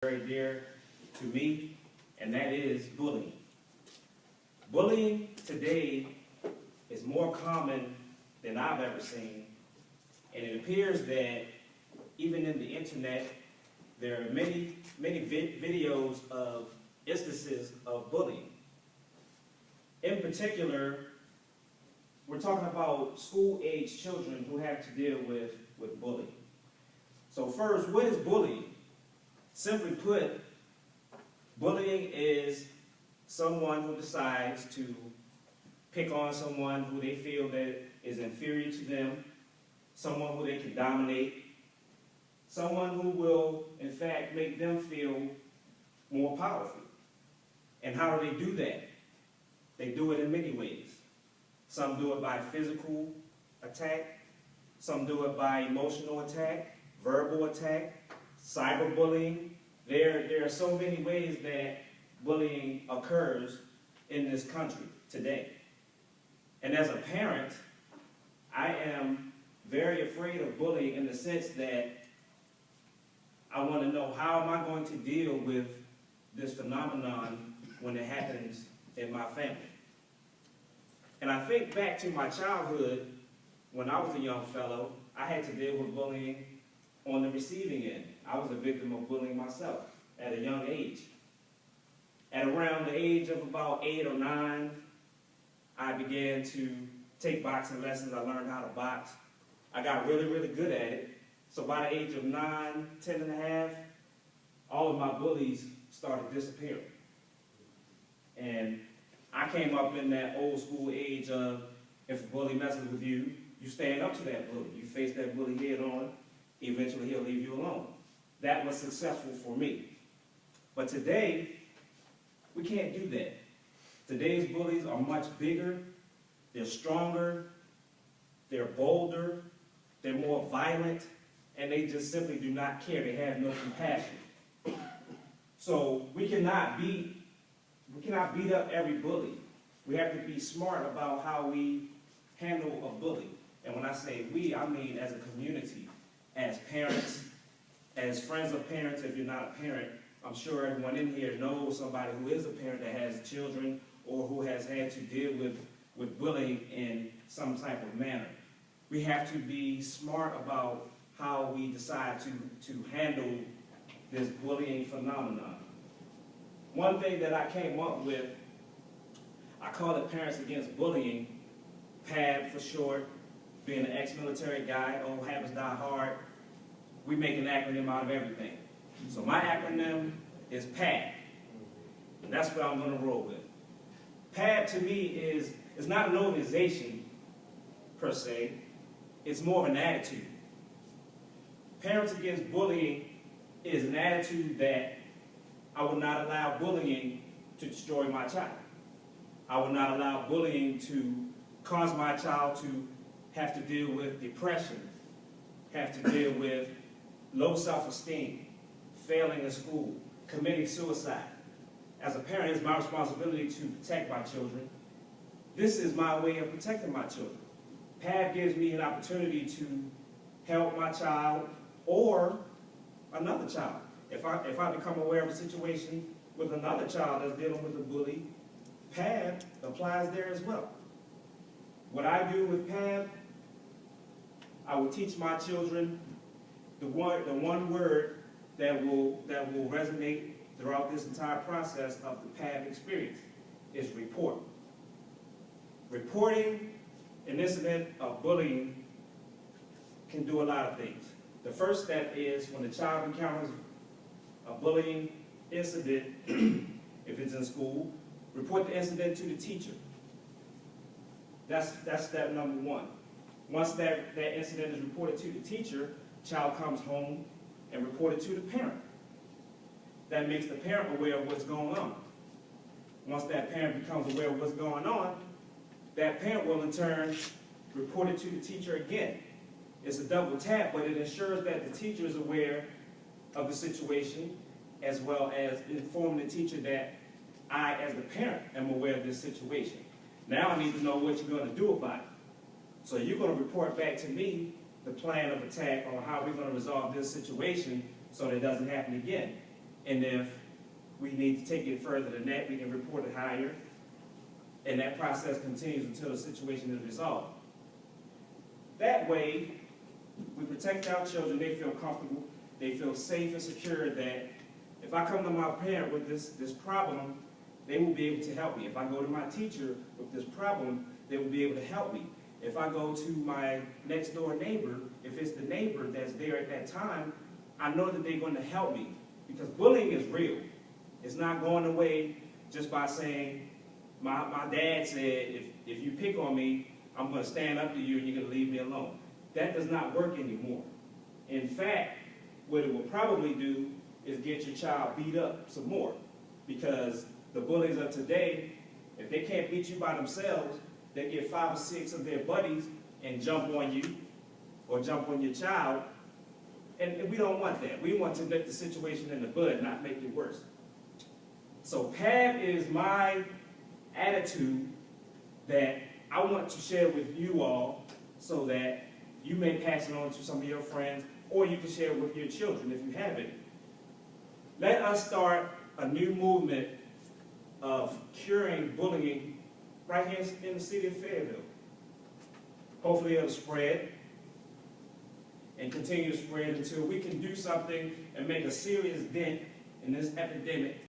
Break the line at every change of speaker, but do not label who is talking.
very dear to me, and that is bullying. Bullying today is more common than I've ever seen, and it appears that even in the internet, there are many videos of instances of bullying. In particular, we're talking about school-age children who have to deal with bullying. So first, what is bullying? Simply put, bullying is someone who decides to pick on someone who they feel that is inferior to them, someone who they can dominate, someone who will, in fact, make them feel more powerful. And how do they do that? They do it in many ways. Some do it by physical attack, some do it by emotional attack, verbal attack, cyberbullying. There are so many ways that bullying occurs in this country today. And as a parent, I am very afraid of bullying in the sense that I want to know, how am I going to deal with this phenomenon when it happens in my family? And I think back to my childhood, when I was a young fellow, I had to deal with bullying on the receiving end. I was a victim of bullying myself at a young age. At around the age of about 8 or 9, I began to take boxing lessons. I learned how to box. I got really, really good at it. So by the age of 9, 10 and a half, all of my bullies started disappearing. And I came up in that old school age of, if a bully messes with you, you stand up to that bully. You face that bully head on. Eventually he'll leave you alone. That was successful for me. But today, we can't do that. Today's bullies are much bigger, they're stronger, they're bolder, they're more violent, and they just simply do not care. They have no compassion. So we cannot beat up every bully. We have to be smart about how we handle a bully. And when I say we, I mean as a community, as parents, as friends of parents. If you're not a parent, I'm sure everyone in here knows somebody who is a parent that has children or who has had to deal with bullying in some type of manner. We have to be smart about how we decide to handle this bullying phenomenon. One thing that I came up with, I call it Parents Against Bullying, PAB for short. Being an ex-military guy, old habits die hard, we make an acronym out of everything. So my acronym is PAB, and that's what I'm going to roll with. PAB to me is not an organization per se, it's more of an attitude. Parents Against Bullying is an attitude that I will not allow bullying to destroy my child. I will not allow bullying to cause my child to have to deal with depression, have to deal with low self-esteem, failing in school, committing suicide. As a parent, it's my responsibility to protect my children. This is my way of protecting my children. PAB gives me an opportunity to help my child or another child. If I become aware of a situation with another child that's dealing with a bully, PAB applies there as well. What I do with PAB, I will teach my children the one word that will resonate throughout this entire process of the PAB experience is report. Reporting an incident of bullying can do a lot of things. The first step is when the child encounters a bullying incident, if it's in school, report the incident to the teacher. That's step number one. Once that incident is reported to the teacher, child comes home and reported to the parent. That makes the parent aware of what's going on. Once that parent becomes aware of what's going on, that parent will in turn report it to the teacher again. It's a double tap, but it ensures that the teacher is aware of the situation, as well as informing the teacher that I, as the parent, am aware of this situation. Now I need to know what you're going to do about it. So you're going to report back to me the plan of attack on how we're going to resolve this situation so that it doesn't happen again. And if we need to take it further than that, we can report it higher. And that process continues until the situation is resolved. That way, we protect our children, they feel comfortable, they feel safe and secure that if I come to my parent with this problem, they will be able to help me. If I go to my teacher with this problem, they will be able to help me. If I go to my next door neighbor, if it's the neighbor that's there at that time, I know that they're going to help me. Because bullying is real. It's not going away just by saying, my dad said, if you pick on me, I'm going to stand up to you and you're going to leave me alone. That does not work anymore. In fact, what it will probably do is get your child beat up some more. Because the bullies of today, if they can't beat you by themselves, they get 5 or 6 of their buddies and jump on you or jump on your child. And we don't want that. We want to nip the situation in the bud, not make it worse. So PAB is my attitude that I want to share with you all so that you may pass it on to some of your friends, or you can share it with your children if you have it. Let us start a new movement of curing bullying right here in the city of Fayetteville. Hopefully it'll spread and continue to spread until we can do something and make a serious dent in this epidemic